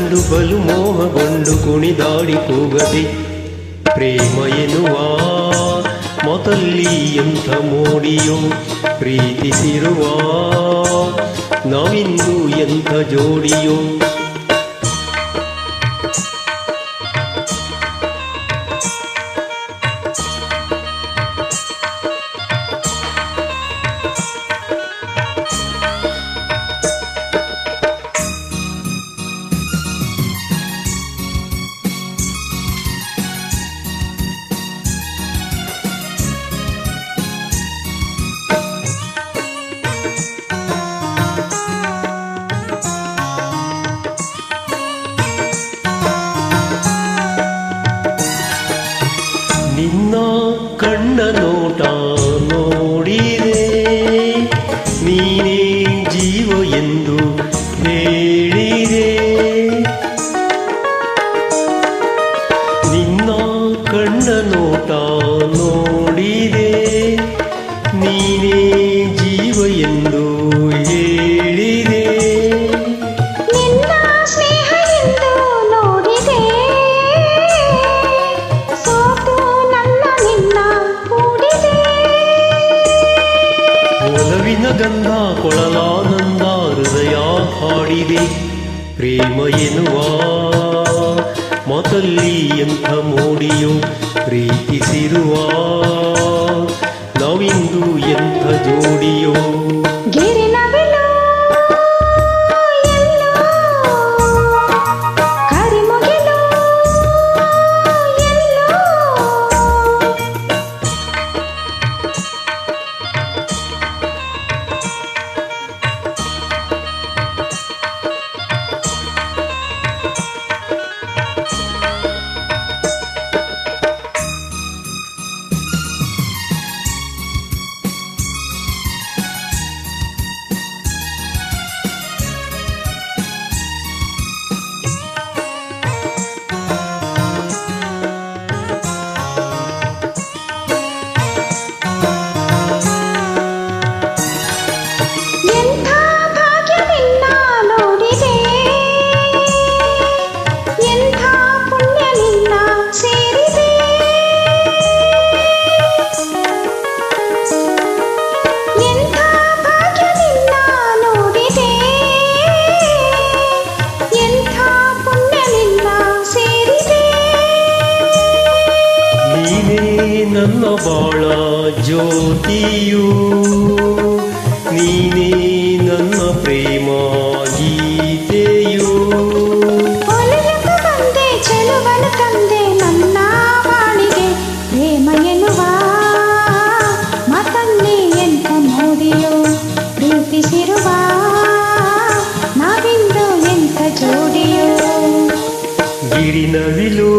ಕಂಡು ಬಲು ಮೋಹಗೊಂಡು ಕುಣಿದಾಡಿ ಕೂಗದೆ ಪ್ರೇಮ ಎನ್ನುವ ಮಾತಲ್ಲಿ ಎಂಥ ಮೋಡಿಯೋ ಪ್ರೀತಿಸಿರುವ ನಾವಿಂದು ಎಂಥ ಜೋಡಿಯೋ. ನಿನ್ನ ಕಣ್ಣ ನೋಟ ನೋಡಿದೆ ನೀನೇ ಜೀವ ಎಂದು ಹೇಳಿದೆ. ನಿನ್ನ ಕಣ್ಣ ನೋಟ ನೋಡಿದೆ ನೀನೇ ಜೀವ ಎಂದು ಹೇಳಿದೆ. ಒಲವಿನ ಗಂಧ ಕೊಳಲಾನಂದ ಹೃದಯ ಹಾಡಿದೆ ಪ್ರೇಮ ಎನ್ನುವ ಮಾತಲ್ಲಿ ಎಂಥ ಮೋಡಿಯೋ ಪ್ರೀತಿಸಿರುವ ನಾವಿಂದು ಎಂಥ ಜೋಡಿಯೋ. ನನ್ನ ಬಾಳ ಜ್ಯೋತಿಯು ನೀನೇ ನನ್ನ ಪ್ರೇಮ ಗೀತೆಯು. ತಂದೆ ಚೆಲುವನು ತಂದೆ ನನ್ನ ಬಾಳಿಗೆ ಪ್ರೇಮ ಎನ್ನುವ ಮಾತಲ್ಲಿ ಎಂಥ ಮೋಡಿಯೋ ಪ್ರೀತಿಸಿರುವ ನಾವಿಂದು ಎಂಥ ಜೋಡಿಯೋ. ಗಿರಿನವಿಲು